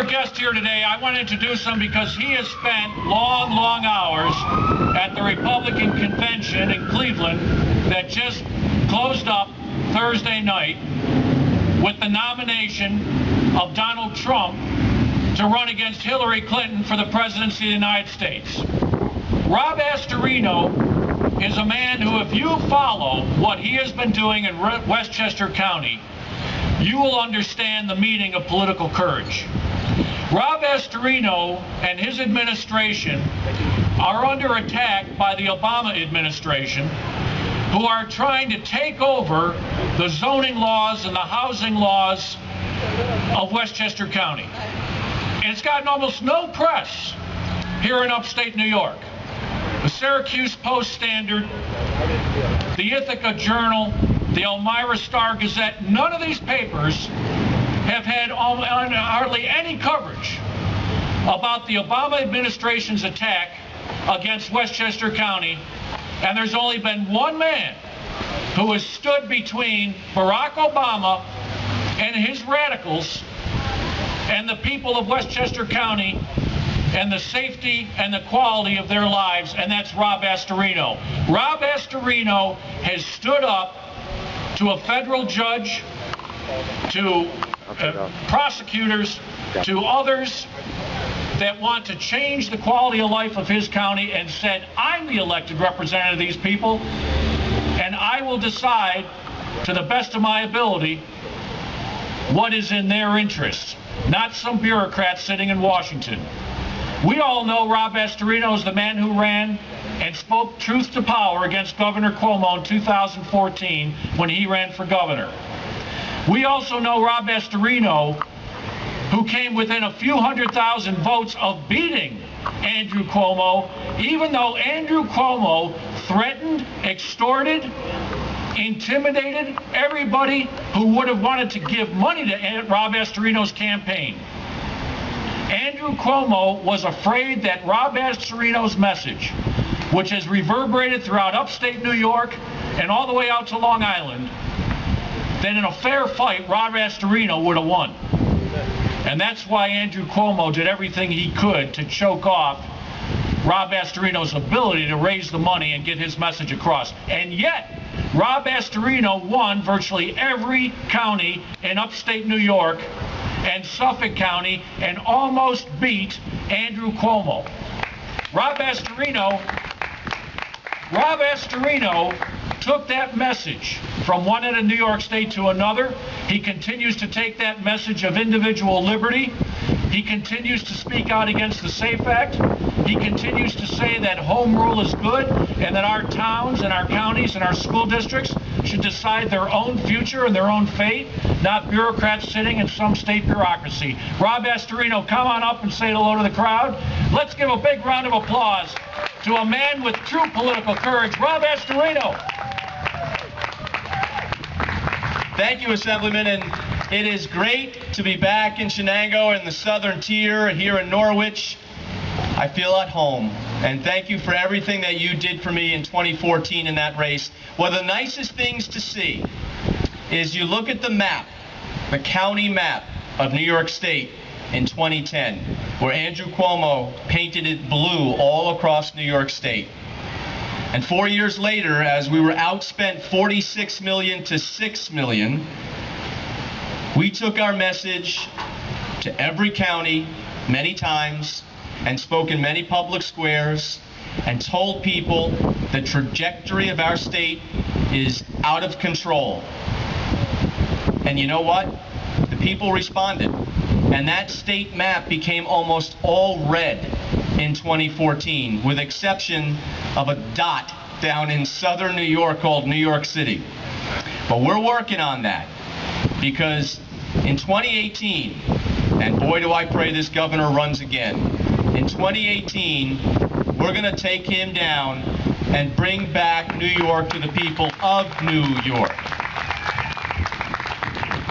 guest here today, I want to introduce him because he has spent long, long hours at the Republican convention in Cleveland that just closed up Thursday night with the nomination of Donald Trump to run against Hillary Clinton for the presidency of the United States. Rob Astorino is a man who, if you follow what he has been doing in Westchester County, you will understand the meaning of political courage. Rob Astorino and his administration are under attack by the Obama administration, who are trying to take over the zoning laws and the housing laws of Westchester County. And it's gotten almost no press here in upstate New York. The Syracuse Post-Standard, the Ithaca Journal, the Elmira Star-Gazette, none of these papers have had hardly any coverage about the Obama administration's attack against Westchester County, and there's only been one man who has stood between Barack Obama and his radicals and the people of Westchester County and the safety and the quality of their lives, and that's Rob Astorino. Rob Astorino has stood up to a federal judge, to prosecutors, to others that want to change the quality of life of his county, and said, I'm the elected representative of these people, and I will decide to the best of my ability what is in their interests, not some bureaucrats sitting in Washington. We all know Rob Astorino is the man who ran and spoke truth to power against Governor Cuomo in 2014 when he ran for governor. We also know Rob Astorino, who came within a few 100,000 votes of beating Andrew Cuomo, even though Andrew Cuomo threatened, extorted, intimidated everybody who would have wanted to give money to Rob Astorino's campaign. Andrew Cuomo was afraid that Rob Astorino's message, which has reverberated throughout upstate New York and all the way out to Long Island, that in a fair fight, Rob Astorino would have won. And that's why Andrew Cuomo did everything he could to choke off Rob Astorino's ability to raise the money and get his message across. And yet, Rob Astorino won virtually every county in upstate New York and Suffolk County and almost beat Andrew Cuomo. Rob Astorino took that message from one end of New York State to another. He continues to take that message of individual liberty. He continues to speak out against the SAFE Act. He continues to say that home rule is good and that our towns and our counties and our school districts should decide their own future and their own fate, not bureaucrats sitting in some state bureaucracy. Rob Astorino, come on up and say hello to the crowd. Let's give a big round of applause to a man with true political courage, Rob Astorino. Thank you, Assemblyman, and it is great to be back in Shenango in the Southern Tier here in Norwich. I feel at home, and thank you for everything that you did for me in 2014 in that race. One of the nicest things to see is you look at the map, the county map of New York State in 2010, where Andrew Cuomo painted it blue all across New York State. And 4 years later, as we were outspent $46 million to $6 million, we took our message to every county many times and spoke in many public squares and told people the trajectory of our state is out of control. And you know what? The people responded. And that state map became almost all red in 2014, with exception of a dot down in southern New York called New York City. But we're working on that, because in 2018, and boy do I pray this governor runs again, in 2018, we're going to take him down and bring back New York to the people of New York.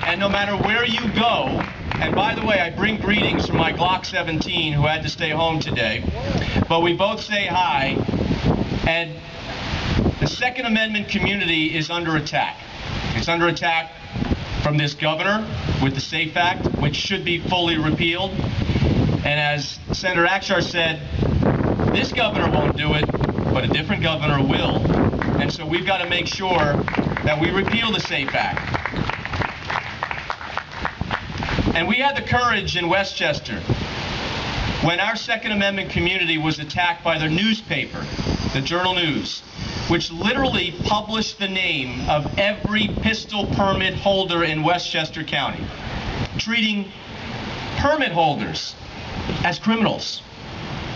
And no matter where you go, and by the way, I bring greetings from my Glock 17 who had to stay home today, but we both say hi, and the Second Amendment community is under attack. It's under attack from this governor with the SAFE Act, which should be fully repealed. And as Senator Akshar said, this governor won't do it, but a different governor will. And so we've got to make sure that we repeal the SAFE Act. And we had the courage in Westchester when our Second Amendment community was attacked by their newspaper, the Journal News, which literally published the name of every pistol permit holder in Westchester County, treating permit holders as criminals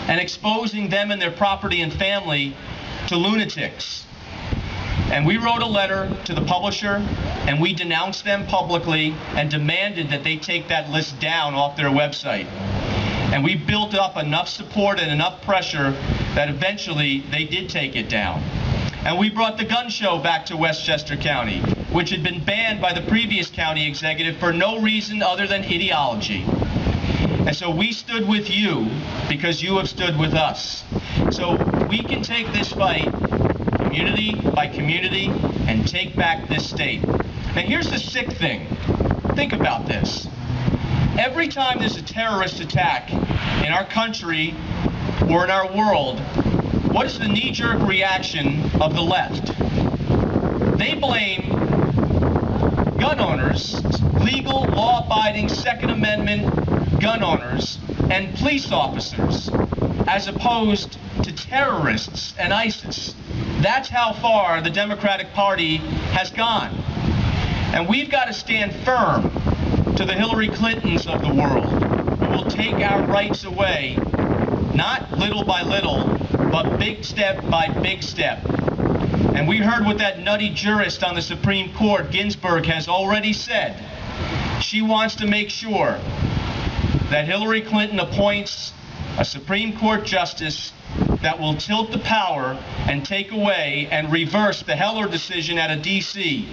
and exposing them and their property and family to lunatics. And we wrote a letter to the publisher, and we denounced them publicly and demanded that they take that list down off their website. And we built up enough support and enough pressure that eventually they did take it down. And we brought the gun show back to Westchester County, which had been banned by the previous county executive for no reason other than ideology. And so we stood with you because you have stood with us. So we can take this fight community by community and take back this state. Now here's the sick thing. Think about this. Every time there's a terrorist attack in our country or in our world, what is the knee-jerk reaction of the left? They blame gun owners, legal, law-abiding, Second Amendment gun owners, and police officers, as opposed to terrorists and ISIS. That's how far the Democratic Party has gone. And we've got to stand firm to the Hillary Clintons of the world, who will take our rights away, not little by little, but big step by big step. And we heard what that nutty jurist on the Supreme Court, Ginsburg, has already said. She wants to make sure that Hillary Clinton appoints a Supreme Court justice that will tilt the power and take away and reverse the Heller decision out of D.C.,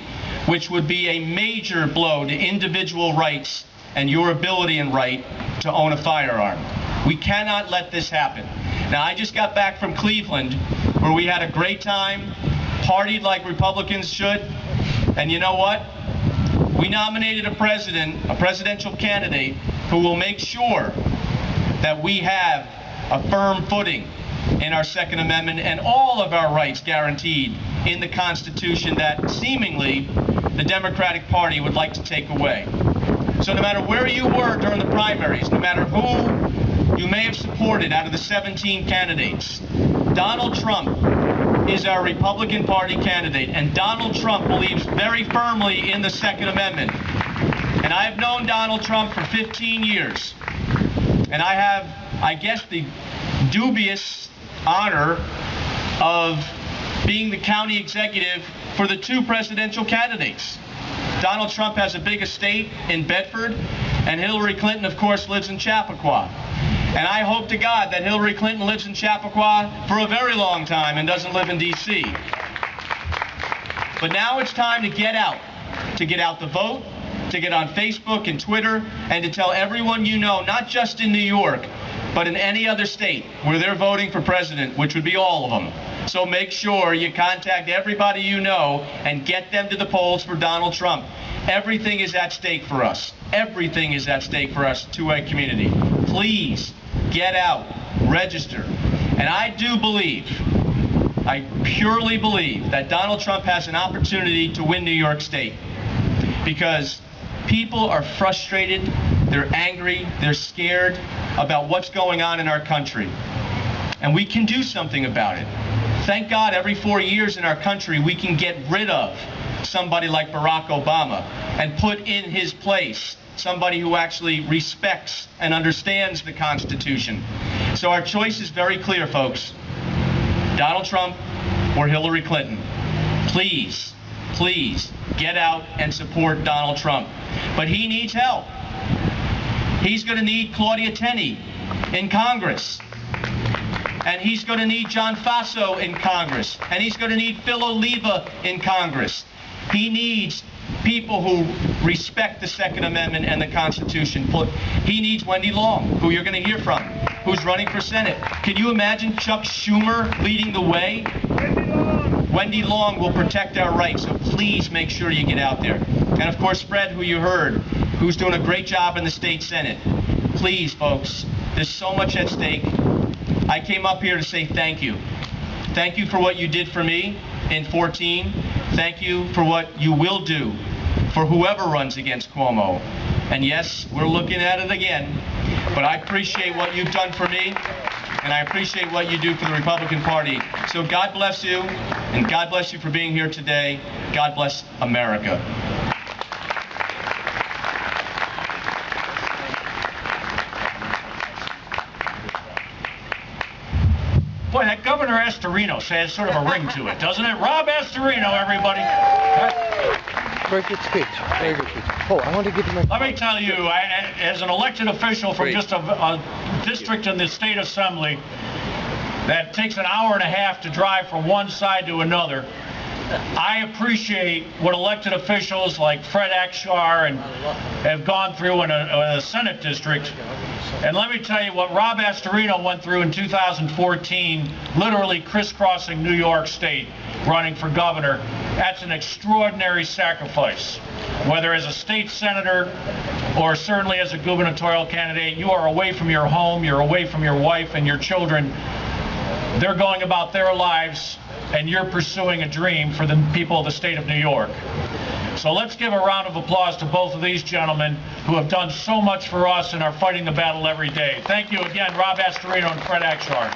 which would be a major blow to individual rights and your ability and right to own a firearm. We cannot let this happen. Now, I just got back from Cleveland, where we had a great time, partied like Republicans should, and you know what? We nominated a presidential candidate who will make sure that we have a firm footing in our Second Amendment and all of our rights guaranteed in the Constitution that seemingly the Democratic Party would like to take away. So no matter where you were during the primaries, no matter who you may have supported out of the 17 candidates, Donald Trump is our Republican Party candidate, and Donald Trump believes very firmly in the Second Amendment. And I have known Donald Trump for 15 years, and I have, I guess, the dubious honor of being the county executive for the two presidential candidates. Donald Trump has a big estate in Bedford, and Hillary Clinton, of course, lives in Chappaqua. And I hope to God that Hillary Clinton lives in Chappaqua for a very long time and doesn't live in D.C. But now it's time to get out the vote, to get on Facebook and Twitter, and to tell everyone you know, not just in New York, but in any other state where they're voting for president, which would be all of them. So make sure you contact everybody you know and get them to the polls for Donald Trump. Everything is at stake for us. Everything is at stake for us, 2A community. Please get out, register. And I do believe, I purely believe, that Donald Trump has an opportunity to win New York State, because people are frustrated, they're angry, they're scared about what's going on in our country. And we can do something about it. Thank God every 4 years in our country we can get rid of somebody like Barack Obama and put in his place somebody who actually respects and understands the Constitution. So our choice is very clear, folks. Donald Trump or Hillary Clinton. Please, please get out and support Donald Trump. But he needs help. He's going to need Claudia Tenney in Congress. And he's going to need John Faso in Congress. And he's going to need Phil Oliva in Congress. He needs people who respect the Second Amendment and the Constitution. He needs Wendy Long, who you're going to hear from, who's running for Senate. Can you imagine Chuck Schumer leading the way? Wendy Long will protect our rights, so please make sure you get out there. And of course, Fred, who you heard, who's doing a great job in the state Senate. Please, folks, there's so much at stake. I came up here to say thank you. Thank you for what you did for me in 2014. Thank you for what you will do for whoever runs against Cuomo. And yes, we're looking at it again, but I appreciate what you've done for me, and I appreciate what you do for the Republican Party. So God bless you, and God bless you for being here today. God bless America. Boy, that Governor Astorino has sort of a ring to it, doesn't it? Rob Astorino, everybody. Very good speech. Very good speech. Oh, I want to give you my... Let me tell you, as an elected official from just a district in the state assembly that takes an hour and a half to drive from one side to another, I appreciate what elected officials like Fred Akshar and have gone through in a Senate district. And let me tell you what Rob Astorino went through in 2014, literally crisscrossing New York State, running for governor. That's an extraordinary sacrifice. Whether as a state senator or certainly as a gubernatorial candidate, you are away from your home, you're away from your wife and your children. They're going about their lives, and you're pursuing a dream for the people of the state of New York. So let's give a round of applause to both of these gentlemen who have done so much for us and are fighting the battle every day. Thank you again, Rob Astorino and Fred Akshar.